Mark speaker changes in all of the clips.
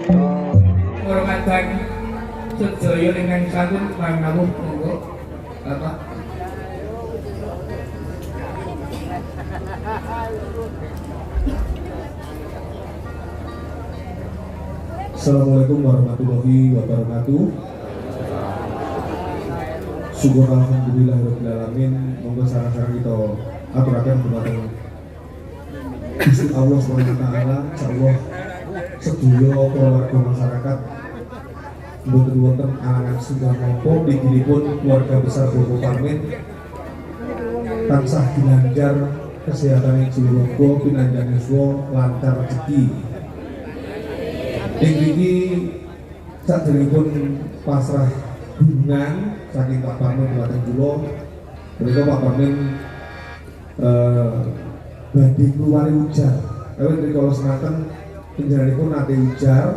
Speaker 1: Hormatan sedaya dengan sampun manawuh monggo Bapak.
Speaker 2: Assalamualaikum warahmatullahi wabarakatuh. Syukur alhamdulillahirabbil alamin. Monggo sareng-sareng kita aturaken dumateng Gusti Allah Subhanahu wa taala. Insyaallah sedaya warga masyarakat mboten wonten alangan singgal napa dinginipun keluarga besar Bobo Parmin tansah ginanjar kesehatan jiwa pinanjang yuswa lancar rezeki. Ing mriki sadèrèngipun pasrah hubungan saking Pak Parmin dhumateng kula. Menika Pak Parmin badhe keluari ujar. Kawit rikala semanten panjenenganipun nate ujar.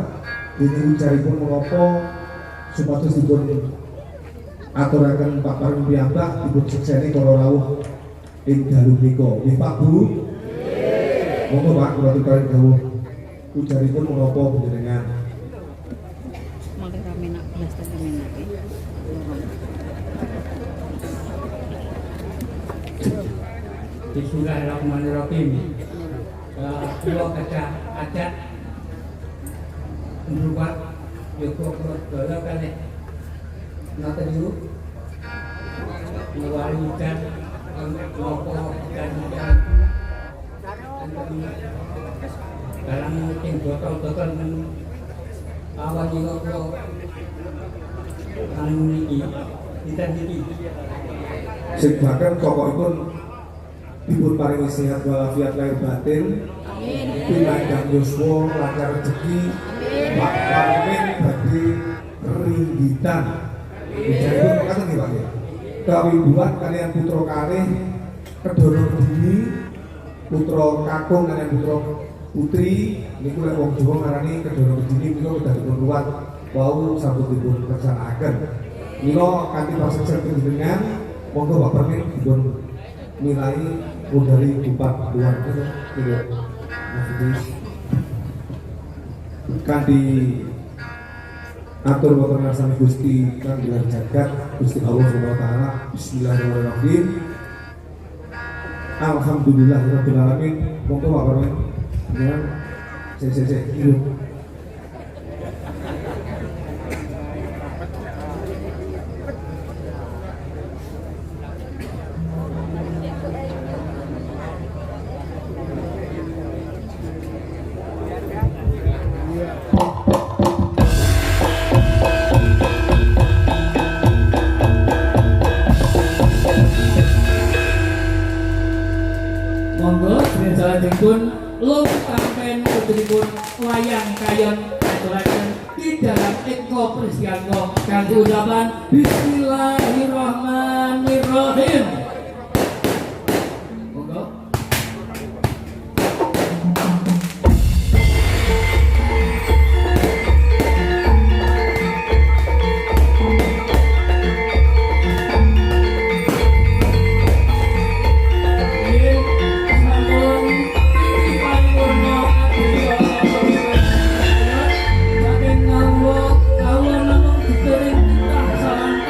Speaker 2: Ini ujaripun menapa supados dipun aturaken Pak Parmin piyambak dipun sukseni kala rawuh ing dalu menika. Nggih Pak Bu. Monggo Pak kula aturaken dawuh ujaripun menapa panjenengan.
Speaker 3: Mulai rame nak belas tadi minat.
Speaker 1: Bismillahirrahmanirrahim. Kula kaca adat berubah Joko Dola kali nata dulu mewari hujan ngopo dan hujan dalam mungkin botol-botol awal di ngopo anu niki kita niki
Speaker 2: Sing bahkan pokokipun dipun paringi sehat walafiat lahir batin. Amin. Pinanjang yuswa lancar rezeki. Pak Parmin badhe ringgitan. Ujaripun mekaten nggih Pak ya. Kawibuan kalian putra kalih Kedono Kediri, putra kakung kalian putra putri niku lek wong Jawa ngarani Kedono Kediri niku udah dipun ruwat wau sampun dipun pelaksanakaken. Mila kanthi paseksa panjenengan monggo Pak Parmin dipun nilai dari Bupat Luar Kilo kanthi atur wonten ngarsane Gusti Kang Bilar Jagat Gusti Allah Subhanahu wa taala. Bismillahirrahmanirrahim. Alhamdulillahirabbil alamin. Monggo Pak Parmin. Ya. Iya.
Speaker 1: monggo sedherek salajengipun lung sampeyan putripun wayang kayon aturaken di dalam eko prisiangga kanthi ucapan Bismillahirrahmanirrahim. Monggo. Salam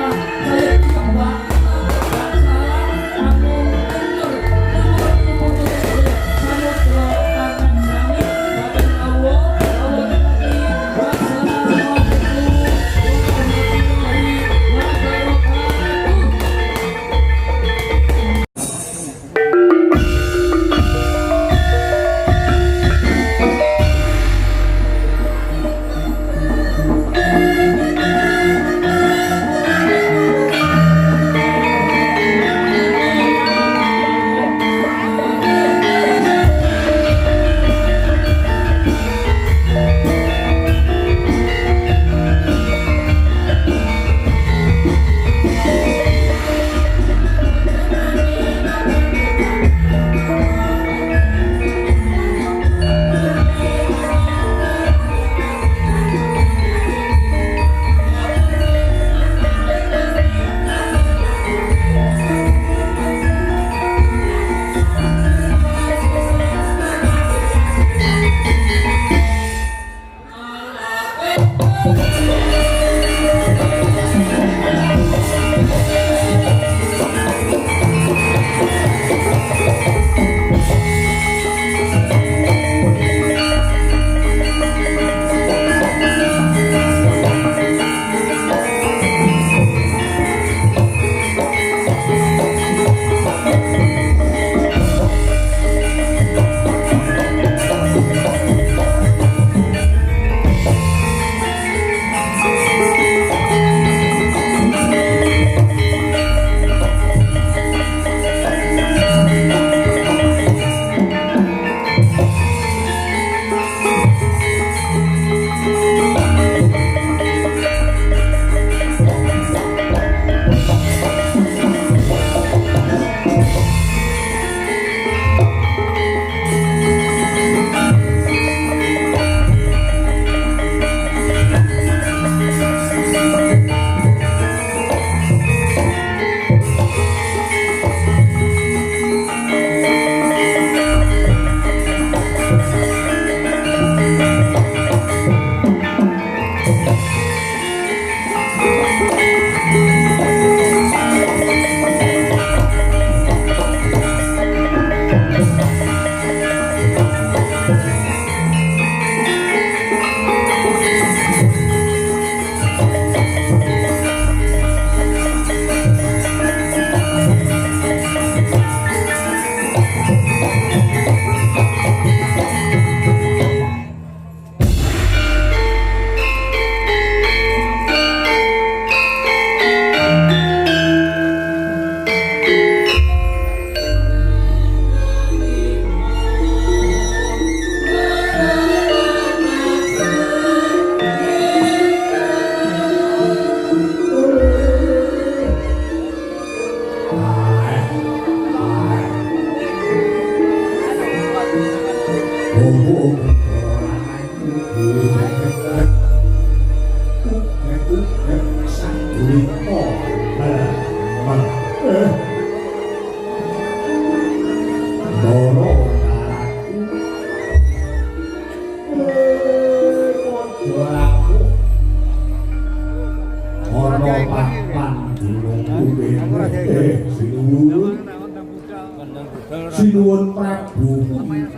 Speaker 2: Sinuwun Prabu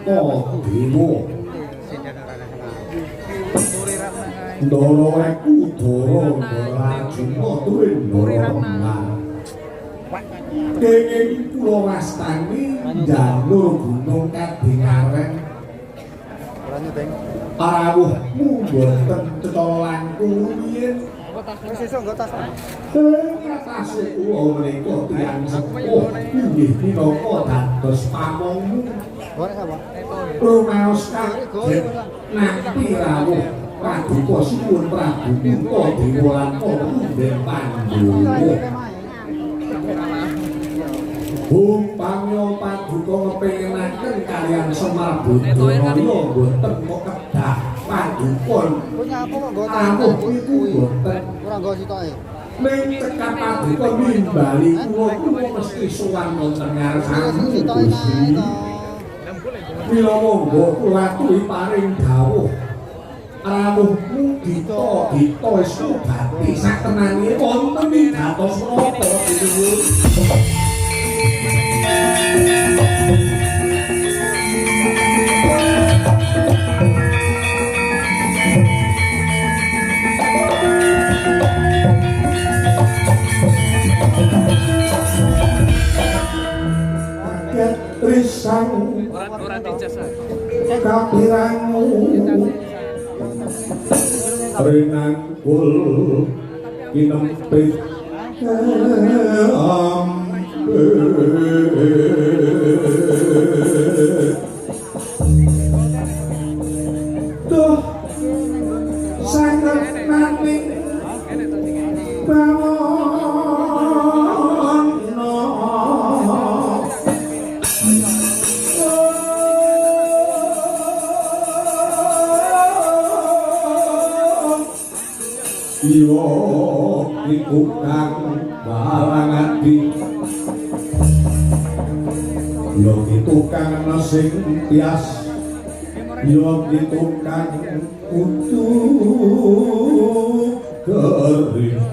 Speaker 2: Dewa Ndara eku Udara Rajuna tuwin Ndara Remang kenging kula wastani njalur gunung Kadingaren rawuhmu boten cetha langkung yen
Speaker 4: Wis esuk nggo tas.
Speaker 2: Katase kula menika tiyang sepuh inggih minangka dados pamongmu.
Speaker 4: Ora apa?
Speaker 2: Rumaos kaget nanti rawuh paduka sinuwun Prabu Dewa lan Pandhen Pandhawa. Umpamya paduka ngepengenaken kaliyan Semar Badaraya boten kok kedah padukon.
Speaker 4: Punya apa kok nggo tas?
Speaker 2: Aku iku boten
Speaker 4: Ora nggo sitoke.
Speaker 2: ning cekap paduka nimbali kula mesti sowan wonten ngarsamu
Speaker 4: Sitoke
Speaker 2: Gusti.
Speaker 4: kae to.
Speaker 2: Mila monggo kula aturi paring dawuh. Rawuhmu Gita Eswabati satenange wonten ing Gatos Nata Sinuwun. Risang kapiranmu renangkul kinempit tuh sangat naning Iwo iku kang balangati yo itu kang sing tias yo itu kang kudu kering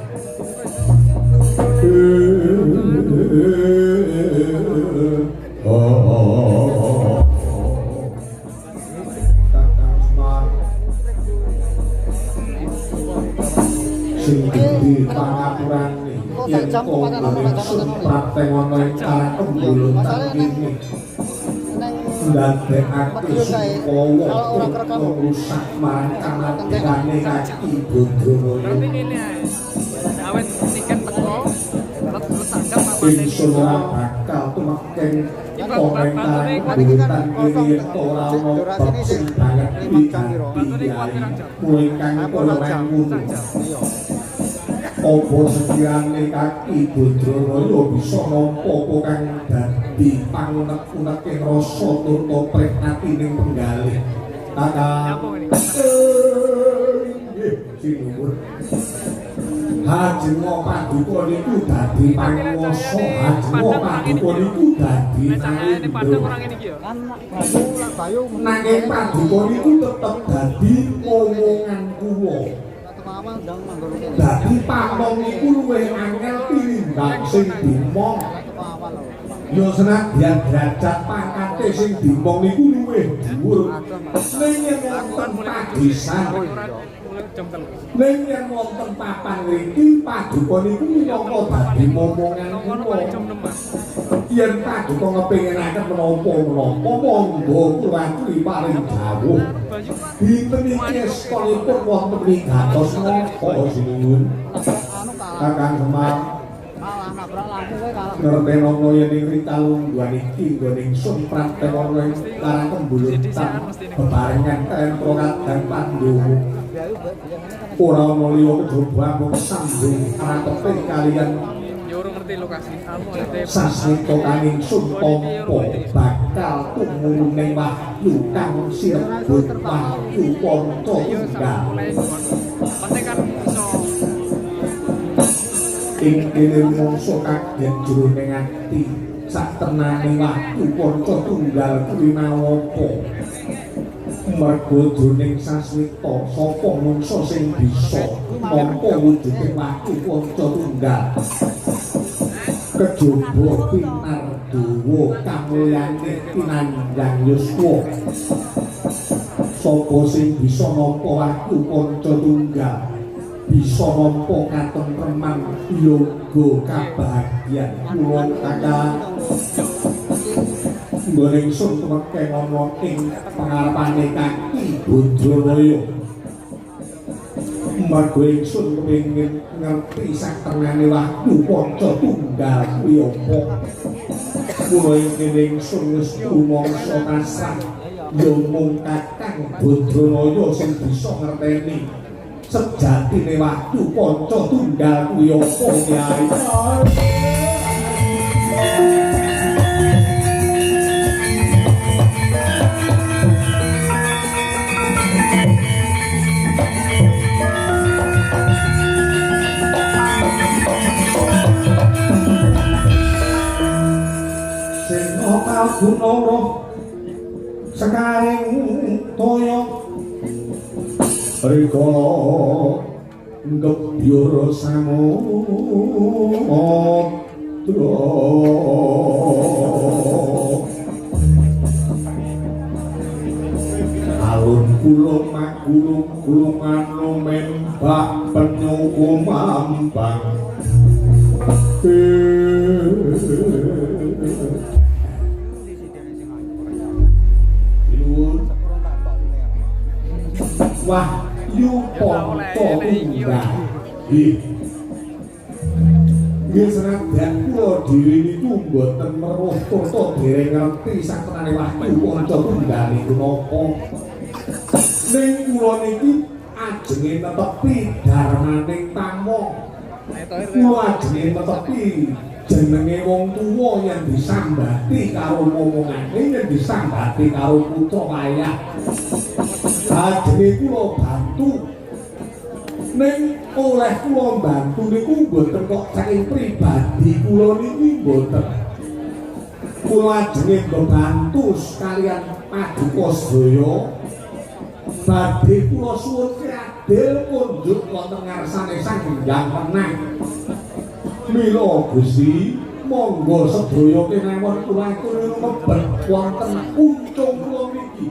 Speaker 2: sing di pangapurane yen kok praktek ana ing kembulun tangini ndadekake supaya rusak marang kamartine kaki Badaraya
Speaker 5: awet tiket teko terus sanggap apa
Speaker 2: ingsun ora bakal tumeken komentaran kembulutan kiri ora ana bab sing banget kuwi kang kaya ngono apa sekirane kaki Badaraya bisa nampa apa kang dadi pangunek-uneke rasa turta prekatining penggalih kakang nggih sinuwun Hajengwa paduka niku dadi panguwasa hajengwa paduka niku dadi
Speaker 5: ini padang orang ini ki yo
Speaker 4: Kan bayu
Speaker 2: nanging paduka niku tetep dadi omongan kuwa
Speaker 4: teman ndang manggon kene.
Speaker 2: dadi pamong iku luwih angel tinimbang sing dimong
Speaker 4: Awal lho.
Speaker 2: ya senadyan derajat pangkate sing dimong niku luwih dhuwur ning yen wonten padesan
Speaker 5: jam 3
Speaker 2: ning yen wonten papan mriki paduka niku minangka dadi momongan kuwa
Speaker 5: jam 6
Speaker 2: yen paduka ngepengenaken menapa-menapa monggo kula aturi paring dawuh dinten iki sekolahipun wonten ing Gatos Nata Sinuwun
Speaker 4: Anu kalah.
Speaker 2: Kakang Semar
Speaker 4: Kalah nabrak lampu kowe kalah.
Speaker 2: ngertenono yen ing kalungguhan iki nggone ingsun pratenono ing karang kembulutan bebarengan kaliyan Prakadang Pandhawa
Speaker 4: Bayu biyen ngene kan.
Speaker 2: ora ana liya kejaba mung sambung rateping kaliyan
Speaker 5: yo urung ngerti lokasi. Kamu ngerti.
Speaker 2: Sasmita kaning Suntompo bakal tumurun ning wahyu kang sirebut wahyu panca
Speaker 5: Iya,
Speaker 2: tunggal.
Speaker 5: mulai penting kan iso
Speaker 2: Ing kene mungsu kagen jroning ati sak tenane wahyu panca tunggal kuwi mawopo. Mergo jroning sasmita sapa mungsu sing bisa nampa wujuding wahyu panca tunggal. Kejaba pinardawa kamulyane pinanjang yuswa. Sapa sing bisa nampa wahyu panca tunggal bisa nampa katentreman yoga kabagyan kula kakang goreng sun temeke ana ing pangarepane Kaki Badralaya. Mergo ingsun kepengin ngerti saktengane wahyu panca tunggal kuwi apa. Mula ingsun wis rumangsa kasah ya mung Kakang Badralaya sing bisa ngerteni sejatine wahyu panca tunggal kuwi apa Kyai. Gunara sekaring toya rikala ngebyur samudra alun kula magulung gulungan lumembah penyu kumambang wahyu panca tunggal. Nggih senadyan kula dhewe niku mboten weruh turta dereng ngerti satenane wahyu panca tunggal niku napa. Ning kula niki ajenge netepi darmaning pamong. Kula ajenge netepi jenenge wong tuwa yen disambati karo momongane yen disambati karo putra wayah. Ajenge kula bantu ning oleh kula bantu niku mboten kok saking pribadi kula niki mboten. Kula ajenge bantu sekalian paduka sedaya badhe kula suwun adil kunjuk wonten ngarsane Sang Hyang Wenang. Mila Gusti monggo sedaya kemawon kula aturi mebet wonten puncung kula niki.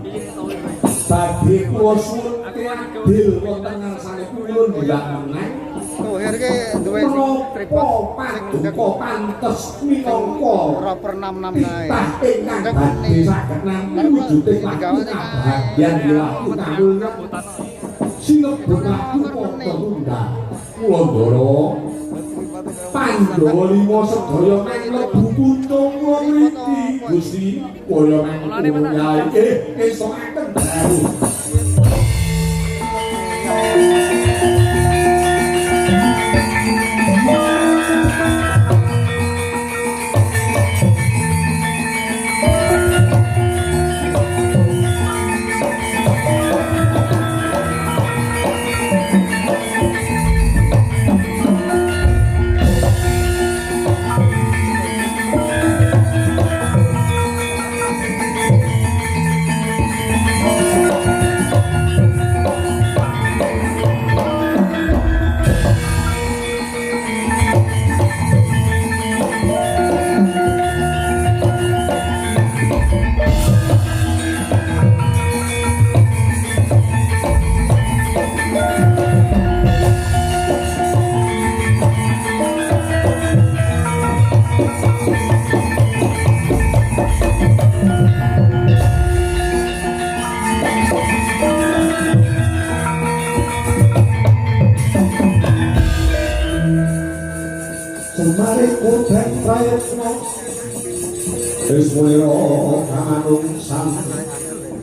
Speaker 2: Badhe kula suwun adil wonten ngarsane kula Hyang Wenang.
Speaker 4: Tuh, iki duwe
Speaker 2: tripod paduka pantes minangka
Speaker 4: ora per 66 kae.
Speaker 2: tah ingkang badhe saged nampi wujuding wahyu kabagyan wahyu kawulung sinebut wahyu panca tunggal. Kula ndara Pandhawa 5 sedaya nang mlebu puncung kula mriki Gusti kaya mangkono yae esokaken baru. Semari kutek prayetno wis mulya kamanungsan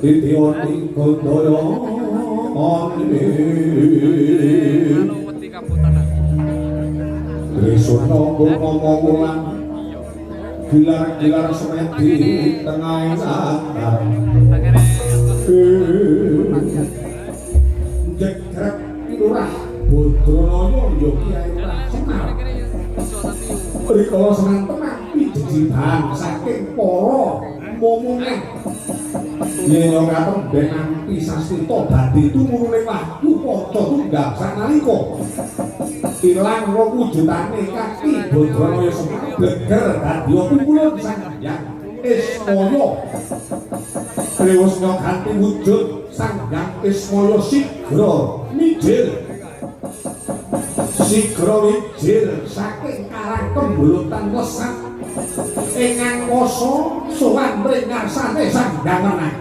Speaker 2: titiwati godaya oni
Speaker 5: wedi kabutan.
Speaker 2: Wis Sono ngomong ulang Gilar-gilar semet di tengah santar Jekrek lurah Bodronoyo Yogi Airah Semar Rikala senang tenang Pijejiban saking poro Momongeng Nyenyo katon benang pisastito Badi tumurune wahyu Podo tunggang sanaliko Ilang wujudane kaki Bodronoyo Semar Bleger radio kumulun sang hyang Ismoyo Lewis ganti wujud sang hyang Ismoyo sigro mijil saking karang kembulutan lesat ingkang koso sowan ringarsane sang hyang menang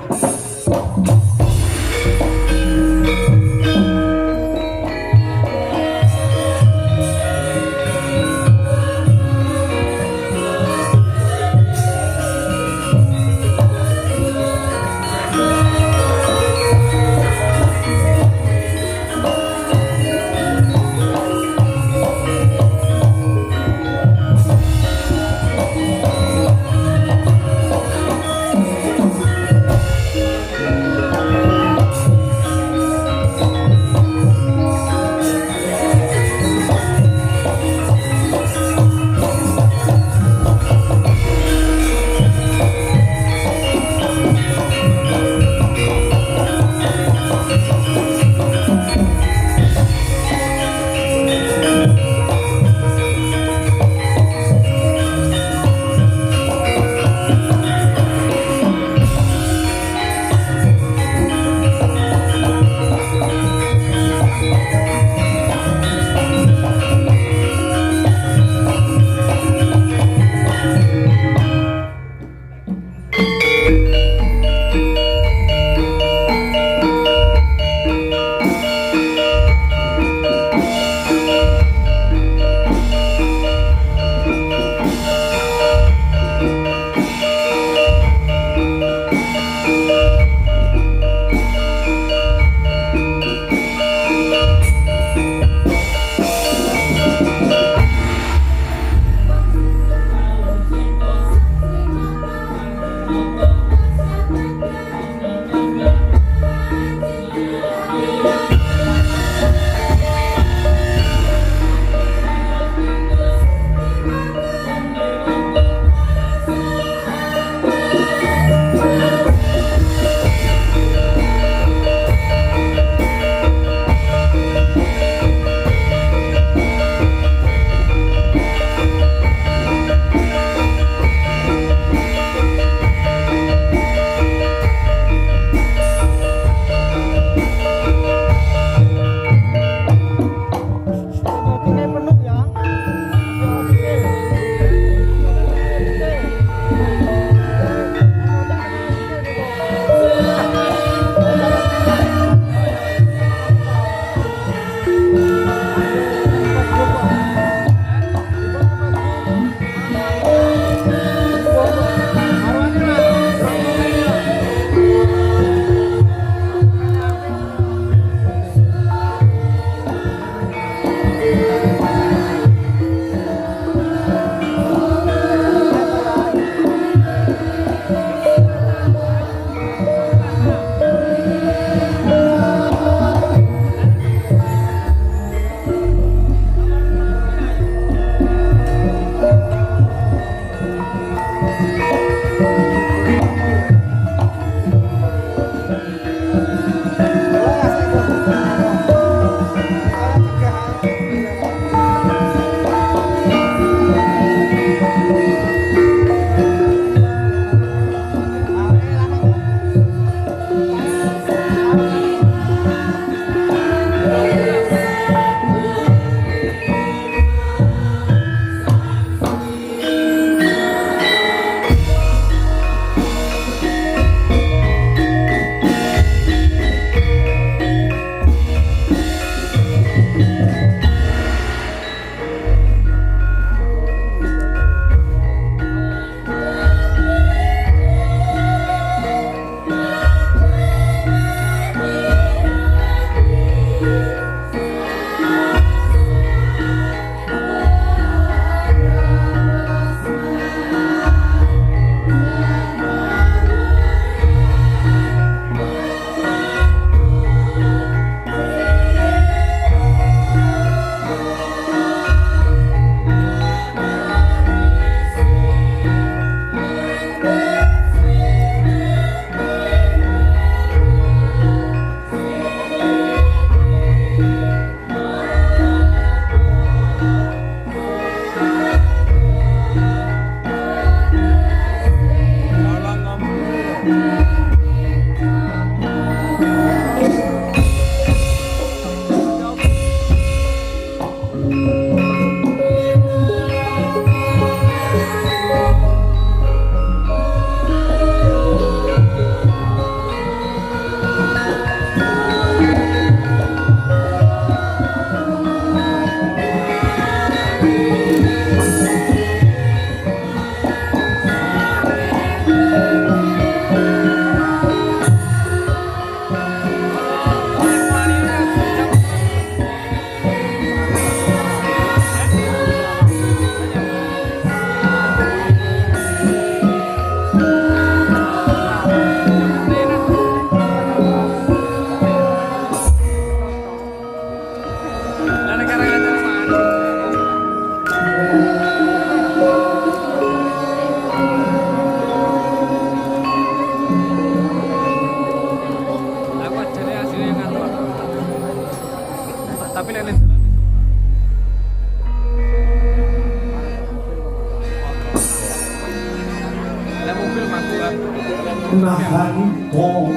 Speaker 2: nahan kong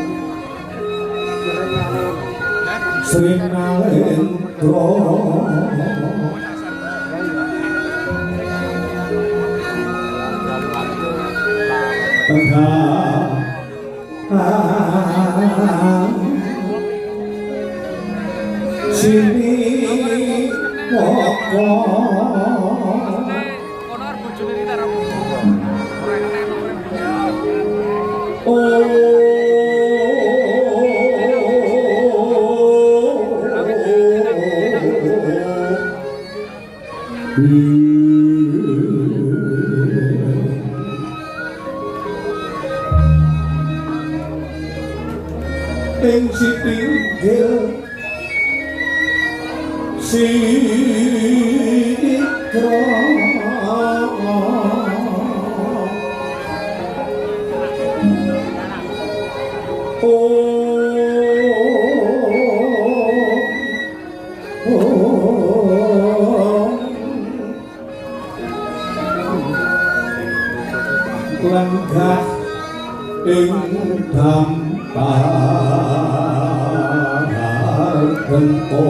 Speaker 2: Srinalendra sini kok
Speaker 5: Konar bojone Rita ra ora enak
Speaker 2: ing sitinggil Sidikra lenggah ing dampar gento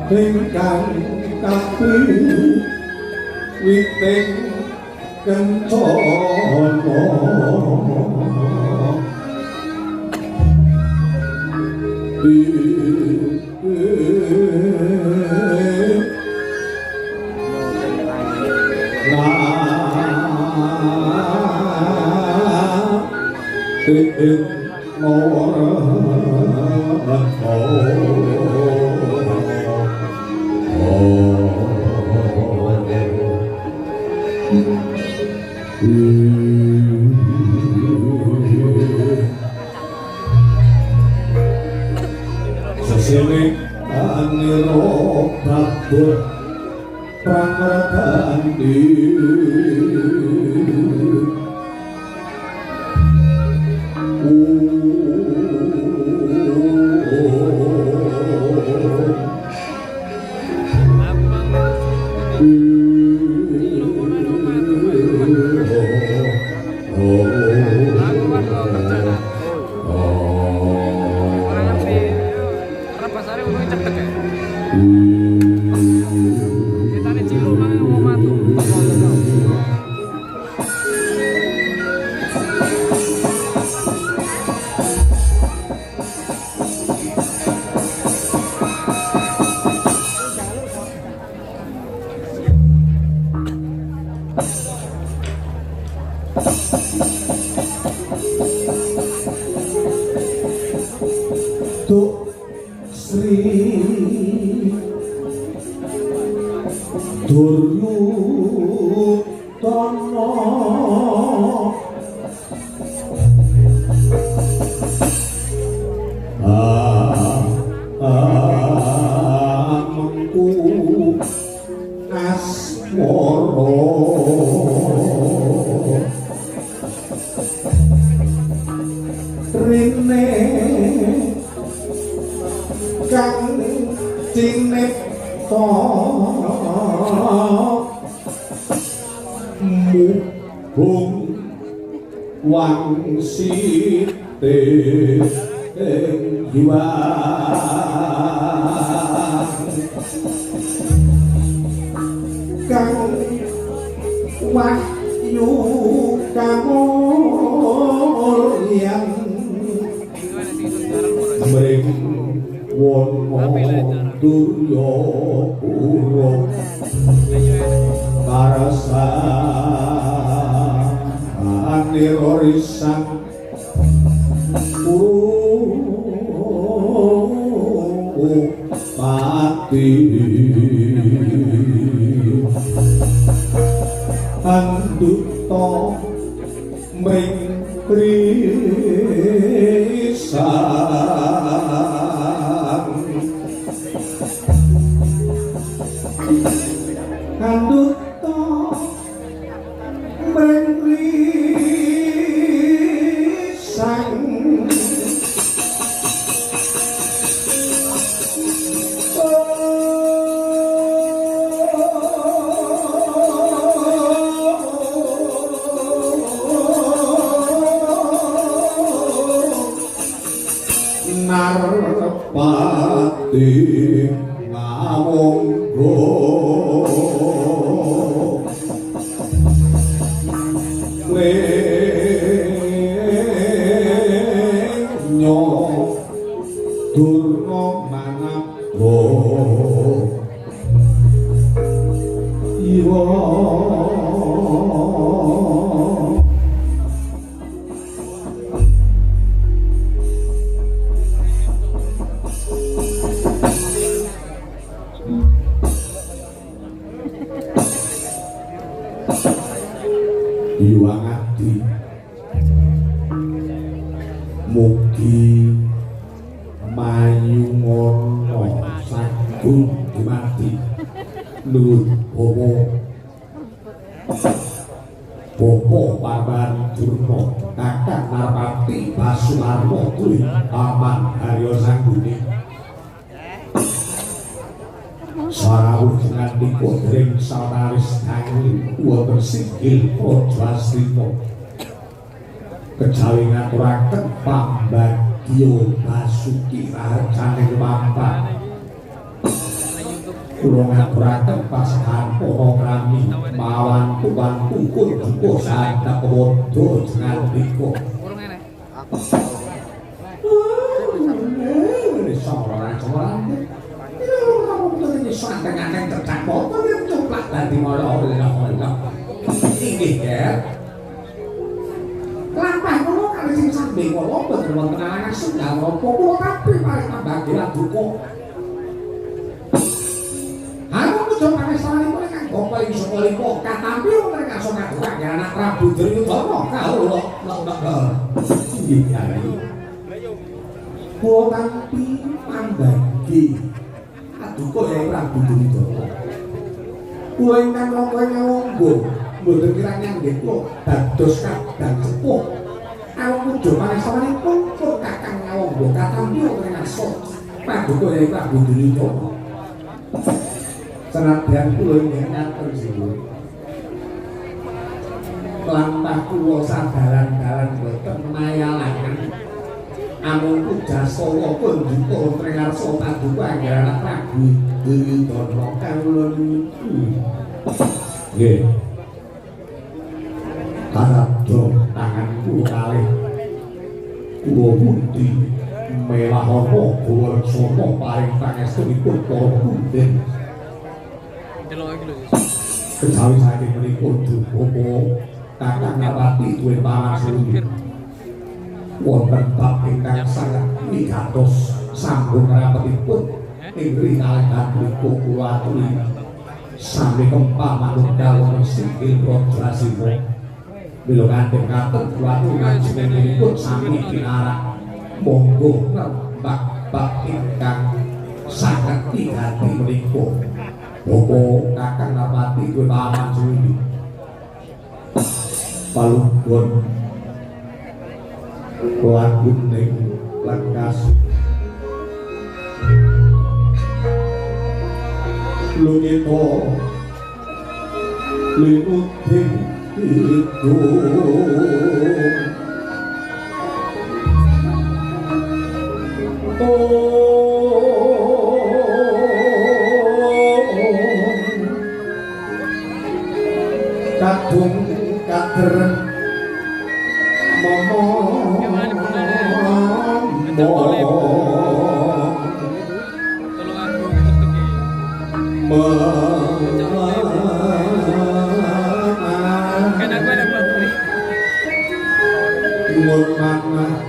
Speaker 2: ingkang kaping witing kencana Sesene aniro babut prangragandi Tuk Sri Duryudana mengku asmara rene kang tinekta muhung wangsite hiwang kang wahyu kamulyan mring wono durya pura parasane risan pati anduta mring prisan anduta mring prisan narpati ngamonggo lenyo durna manapro iwa Iwangati mugi mayungono sagung dumadi nuwun Bopo Paman Durna Kakang Narpati Basumarmo kuwi Paman Haryo Sangguni Sawuh nganti kodring sawetawis kangling wonten singgil Prajastina kejawi ngaturaken pambagya Basuki rajaning papan kula ngaturaken pasahan para krami mawan tuwan pungkur duka sadhak wadha jenengan mriku
Speaker 5: Urung enek.
Speaker 2: Santengan cecak foto yang coplak dadi mara-mara. Inggih, Ger. Lampah kula kali sing sambe kula boten wonten alangan setunggal napa kula kabeh paring pambagi lan duka. Aku kudu pangestanipun mulai kanggo paling saka lipo katampi wonten kaso ngadukan anak Prabu Duryudana kawula nek. Inggih, Kyai. Kula tampi pambagi duka ya Prabu Duryudana. Kula ingkang rangka nyawangga mboten kirang nggih kula dados kadang sepuh. Awak puja pangestanipun pun kakang nyawangga katampi wonten ngaso paduka ya Prabu Duryudana. Senadyan kula ingkang ngatur sinuwun. Lampah kula sadaran-daran boten mayalaken amung pujasawa pun duka pringarsa paduka angger anak Prabu Duryudana kawula nuwun. Nggih. Kanabda tangan kula kalih kula pundi melahana Gowarksana paring pangestunipun para punden.
Speaker 5: Delok iki lho.
Speaker 2: Kejawi saking menika duka Kakang Narpati duwe pangasulun wonten bab ingkang sanget wigatos sambung rapetipun ing rinalgan mriku kula aturi sami kempal manunggal wonten singgil Prajastina mila kanthi katon kula aturi panjenenganipun sami pinarak monggo ngrembak bab ingkang sanget wigati menika Bopo Kakang Narpati duwe pangasulun palunggon lagun ning lekas lungito linuting itu kadung kaderen momo
Speaker 5: Tolong aku ketuk enak banget.
Speaker 2: Mun manah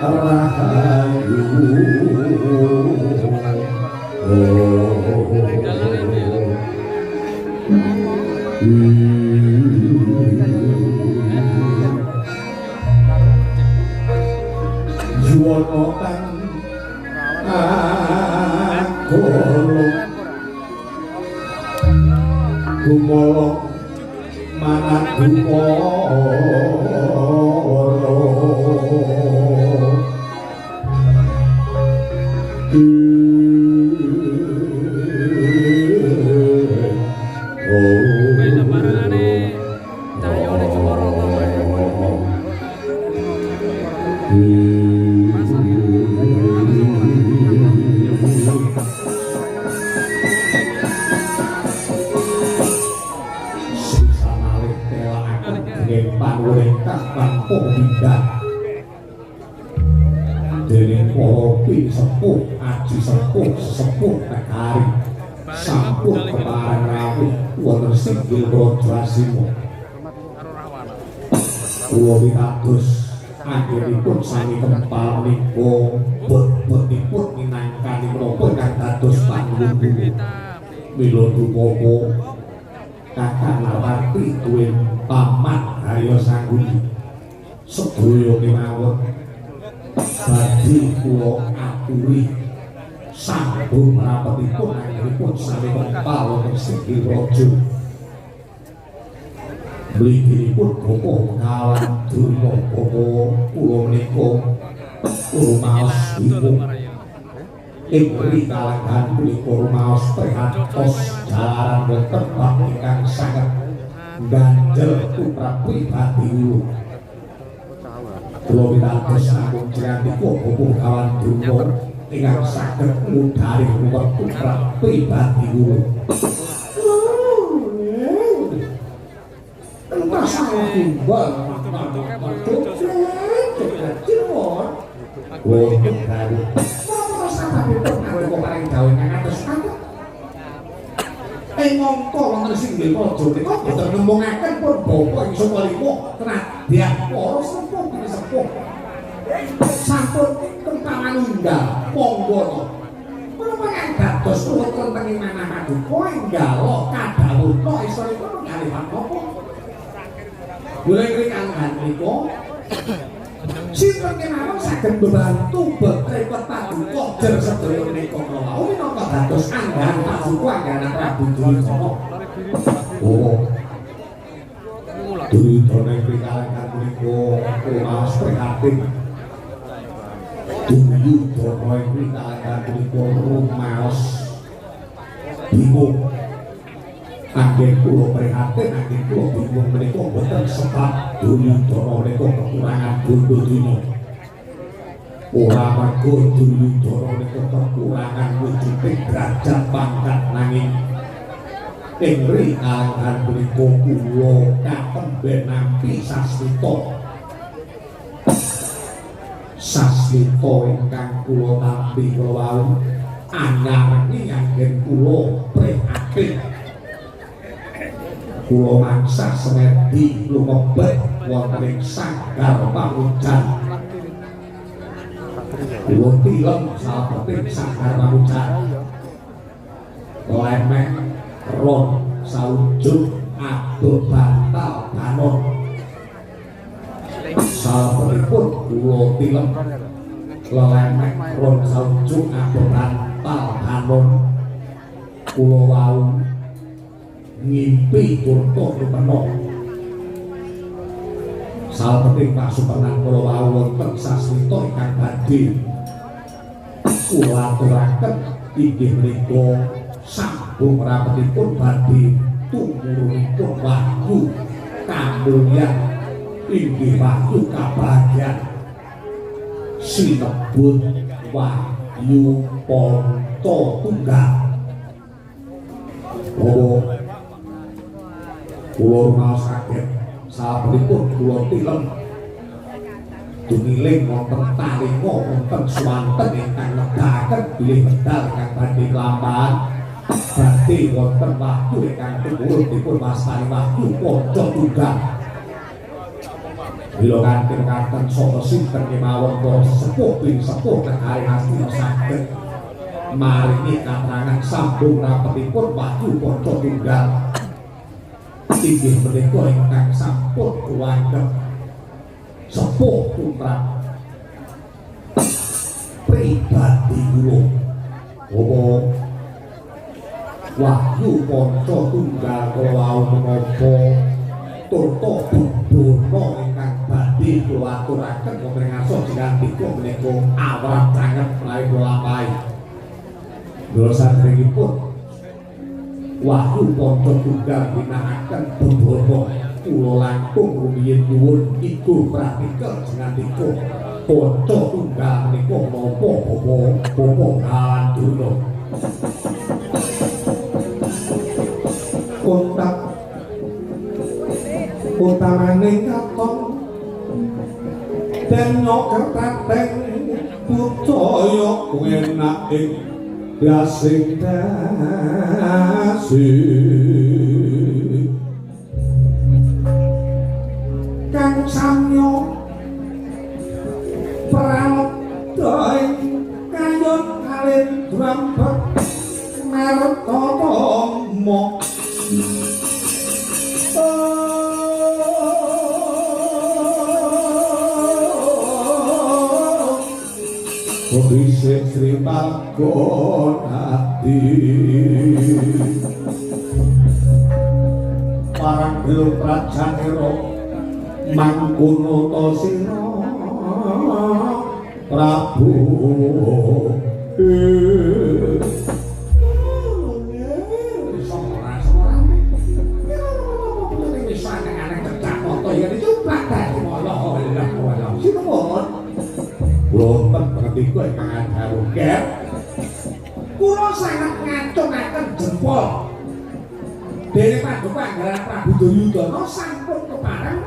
Speaker 2: rahayu juwana kang agolong gumolong manah
Speaker 5: Wis barangane cahayane Cemoro to. Pasar pindah dening para pisepuh aji sepuh sesepuh negari sampun kepareng rawuh wonten singgil Raja Asima kula pitados anggenipun sami kempal menika bebetipun minangkani menapa kang dados panglungguh mila dumaka kakang Larwati duwe paman Harya Sangguni sedaya kemawon badhe kula aturi sambung rapetipun anggenipun sami kempal wonten singgil raja mliginipun bapa kawan durna bapa kula menika rumaos bingung ing kalangan punika rumaos prihatos jalaran wonten bab ingkang sanget ganjel tumrap pribadi kula kula pitados sampun jrantika bapa kawan durna ingkang saged ngudari ruwet tumrap pribadi kula Pasang timbal, mongko wonten singgil raja menika boten nemungaken pun bapa ing Sukalima tenadyan para sepuh sepuh sampun kempalan undang monggo menapa kang dados turut wonten ing manah paduka enggal kadhawuha isunipun kalihan napa mulai kalihan menika sinten kemawon saged membantu betrepet paduka jer sedaya menika kala minangka dados anggahan paduka anggahan Prabu Duryudana. Oh. Duryudana ing kalangan menika rumaos prihatin. Duryudana ing kalangan menika rumaos bingung. Anggen kula prihatin, anggen kula bingung menika boten sebab Duryudana menika kekurangan bondo dunya. Ora mergo Duryudana menika kekurangan wujuding derajat pangkat nanging ing kalangan menika kula katemben nampi sasmita. Sasmita ingkang kula nampi kala wau anyarengi anggen kula prihatin. Kula mangsa semedi lumebet wonten ing sanggar pamujan. Kula tilem sabeting sanggar pamujan. Lemeh ron saujud ado bantal banon. Sabenipun kula tilem lemeh ron saujud ado bantal banon. Kula wau ngimpi turto rupana sabeting pasupenan kula wau wonten sasmita ingkang badhe kula aturaken inggih menika sambung rapetipun badhe tumurunipun wahyu kamulyan inggih wahyu kabagyan sinebut wahyu ponto tunggal. Oh, kula rumaos kaget sabenipun kula tilem dumiling wonten talinga wonten swanten ingkang nedahaken bilih medal ingkang badhe kelampahan badhe wonten wahyu ingkang tumurun dipun wastani wahyu ponco tunggal. Bila kanthi mekaten sapa sinten kemawon para sepuh ping sepuh negari Hastina saged maringi katerangan sambung rapetipun wahyu ponco tunggal. Inggih menika ingkang sampun kuwanggep sepuh tumrap pribadi kula. Oh, wahyu ponco tunggal kala wau menapa turta bubono ingkang badhe kula aturaken wonten ngaso jinandika menika awrat sanget menawi kula lampahi. Kula sadèrèngipun wahyu ponco tunggal ginakaken bubono kula langkung rumiyin nyuwun iku pratikel jinandika ponco tunggal menika menapa bapa kawan durna. Kontak utamane katon dan nyoker tateng budaya enak ing dasing dasi kang samyo praldoing kayun kalin drambek merek tomo Bisa Sri Pagonati Parang gelung prajaniro Mangkuno tosiro Prabu Wonten pengendika ingkang adharuker kula sanget ngatungaken jempol dene Paduka Anggaran Prabu Duryudana sampun kepareng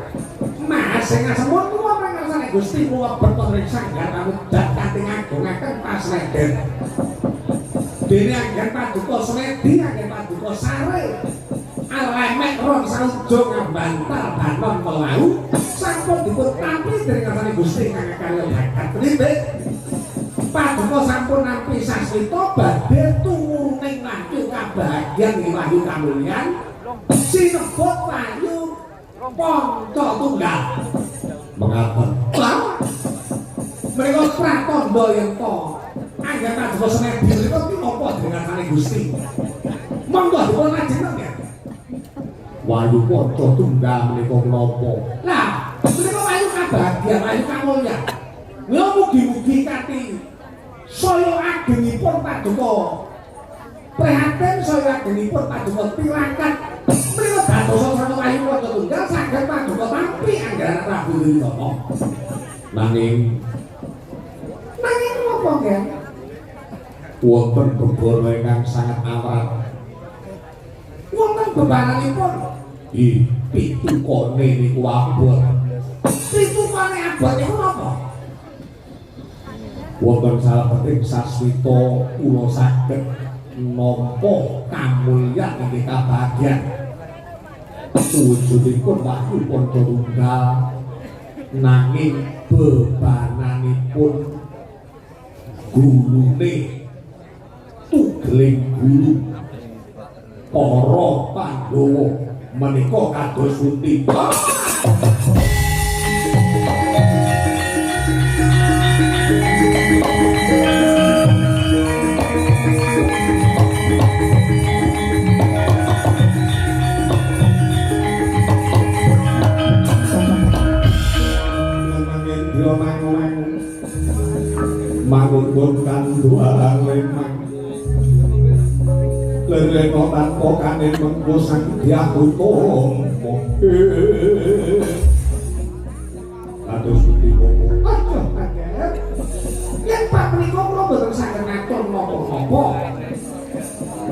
Speaker 5: Mahasing Asemon kula pangersane Gusti kula bertering sanggar amudat kanthi ngagungaken pasleden dene Anggen Paduka Semedi Anggen Paduka Sare Alemek ron saujung ngambantal banon melau sampun dipun tampi dening ngasane Gusti kang kalih hakat pripun Paduka sampun nampi sasmita badhe tumurning wahyu kabagyan ing wahyu kamulyan sinebut wahyu panca tunggal mengaten menika pratandha yen to Anggen Paduka Semedi menika napa dening ngasane Gusti monggo dipun lajengaken wahyu panca tunggal menika menapa lah menika wahyu kabagyan wahyu kamulyan lha mugi-mugi kanthi saya agengipun Paduka prihatin saya agengipun Paduka tirakat menika dadosa satu wahyu panca tunggal saged Paduka tampi Anggaran Prabu Duryudana nanging napa nggih wonten bebana ingkang sangat awrat wonten bebananipun pitukane niku abot pitukane abot niku napa wonten salebeting sasmita kula saged nampa kamulyan ing kabagyan wujudipun wahyu panca tunggal nanging bebananipun gulune tugling gulu para Pandhawa menika kados pundi mangun kanduan lemang leleno tanpa kanen mengko sang diahutung kados pundi monggo aja kaget yen Pak menika kula boten saged ngatur napa-napa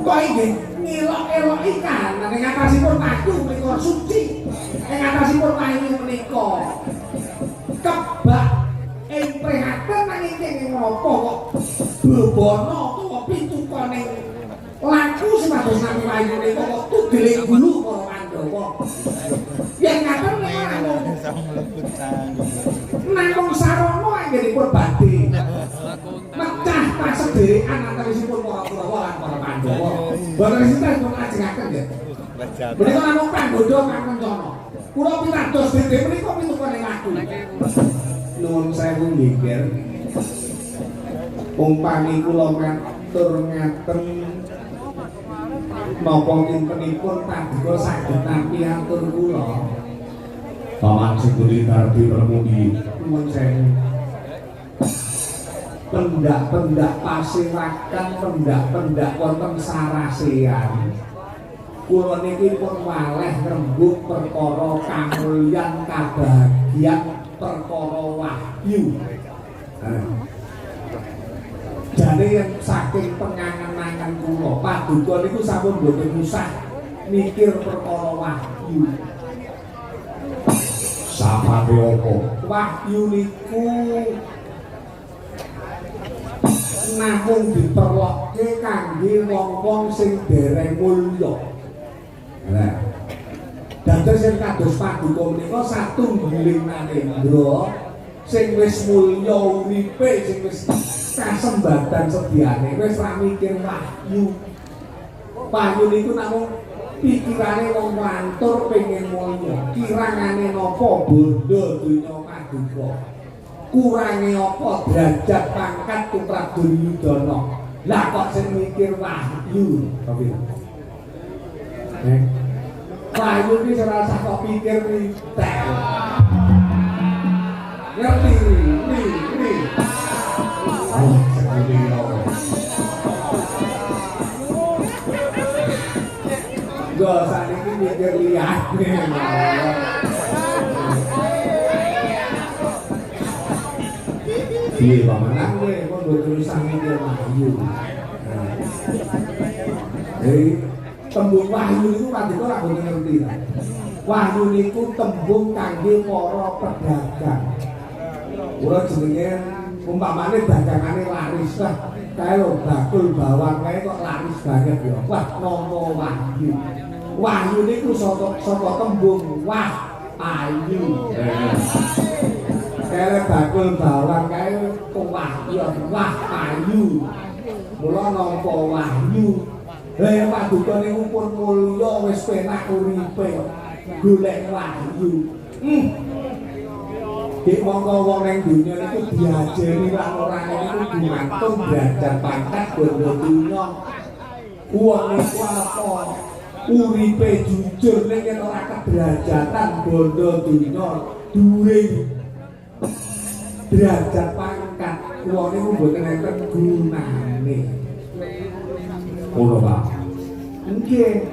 Speaker 5: kok nggih ngelok-elok ikan ing atasipun wahyu menika suci ing atasipun wahyu menika kebak ing prihatin nanging ing napa kok bebana utawa pitukane laku sepados nami wahyu menika kok tugeling gulu para Pandhawa yen ngaten namung sarana anggenipun badhe mecah pasederekan antawisipun para Kurawa lan para Pandhawa boten sinten pun lajengaken nggih menika namung panggoda kang rencana kula pitados dhewe menika pitukane laku nuwun sewu nggih umpami kula matur ngaten napa kintenipun Paduka saged nampi atur kula paman sing dardi permudi nuwun sewu pendak-pendak pasilakan pendak-pendak wonten sarasean kula niki pun waleh rembug perkara kamulyan kabagyan perkara wahyu jane yen saking pengangen-angen kula Paduka niku sampun boten usah mikir perkara wahyu sahabat Kabeh apa? Wahyu niku namung diperlokke kangge wong-wong sing dereng mulya. Nah, dados sing kados paduka menika satunggiling manindra sing wis mulya uripe, sing wis kasembatan sediane, wis ra mikir wahyu. Wahyu niku namung pikirane wong lantur pengen mulya. Kirangane napa bondo donya paduka? Kurange apa derajat pangkat tumrap Duryudana? Lah kok sing mikir wahyu. Wahyu iki ora usah kok pikir entek. Ngerti ni. Oh, sekali Gak saat ini mikir lihat nih. Iya, pamanang gue, kok gue tulisan mikir wahyu. Jadi tembung wahyu itu kan itu aku ngerti. Wahyu itu tembung kangge para pedagang. Ora jenenge umpamane dagangane laris lah. Kae lho bakul bawang kae kok laris banget ya. Wah, nomo wahyu. Wahyu niku saka tembung wah ayu. Kae bakul bawang kae kok wahyu, wah ayu. Mula nampa wahyu. Lah paduka niku pun mulya wis penak uripe. Golek wahyu. Dik mongko wong ning dunya niku diajeni lan ora niku gumantung derajat pangkat bondo dunya. Wong niku apa? Uripe jujur ning yen ora kederajatan bondo dunya dhuwur. Derajat pangkat wong niku mboten enten gunane. Ngono Pak. Nggih.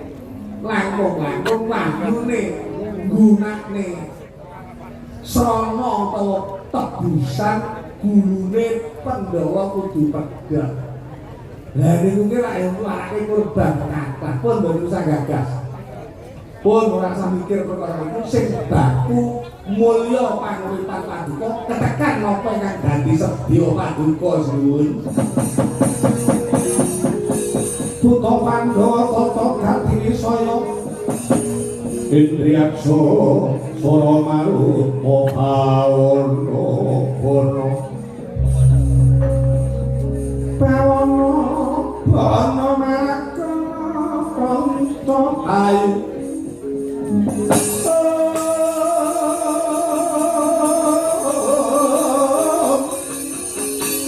Speaker 5: Langkung-langkung wahyune gunane Srana utawa tebusan gulune Pandhawa kudu pedhot. Lah niku ki lak marake korban kathah pun mboten usah gagas. Pun ora usah mikir perkara iku sing baku mulya panguripan paduka ketekan napa ingkang dadi sedya paduka suwun. Buta Pandhawa tata gati saya Indriyaksa Sora Marut Mohawono Kono Bawono Bawono Maka Konto Ayu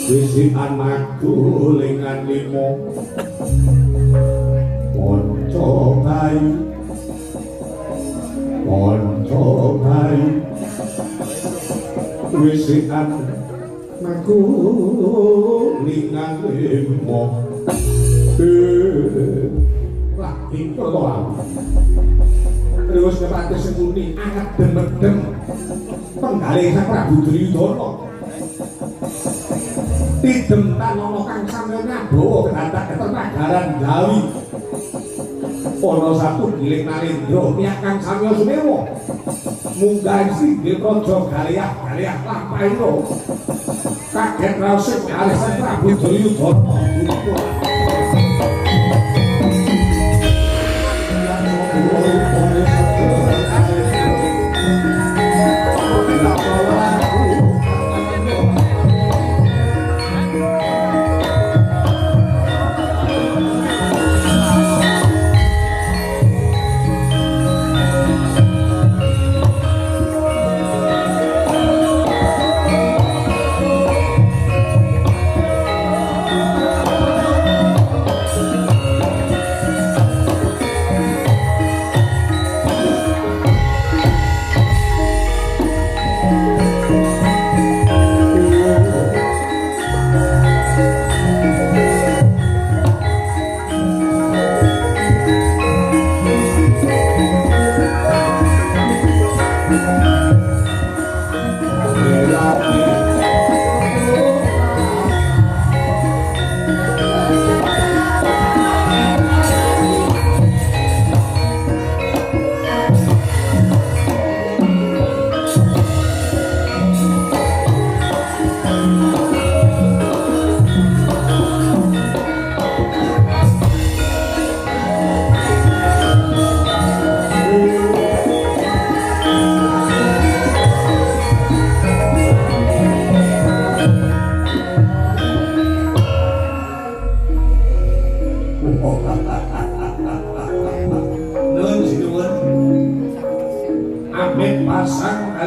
Speaker 5: Wisi anakku lingan limo Konco Ayu Konco Ayu Wisikan Maku Lingan limo Wah, ini pertolongan Terus kepada sembunyi Angat demedem Penggalih Sang Prabu Duryudana Tidem tanono kang samyanya bawa kedatak keterpagaran Jawi Ono satu giling Narendra niat kang samya sumewa munggah singgih praja Galiah lampaira kaget raosipun kalih Sang Prabu Duryudana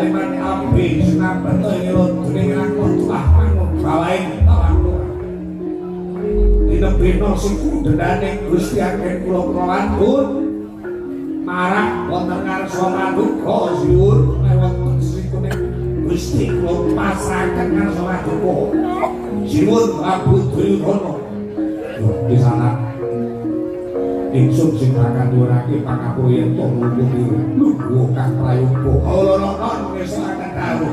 Speaker 5: kalimat api sunang betul ngilun dening aku telah manut bawain tawanku dinebino siku dendane Gusti Agen kula kelantun marang wonten ngarsa paduka siwur wonten sikune Gusti kula pasrahaken ngarsa paduka siwur Prabu Duryudana di sana ingsun sing bakal nyuwunake pangapura yen to lungguh kang prayoga ora ana ngesakaken karo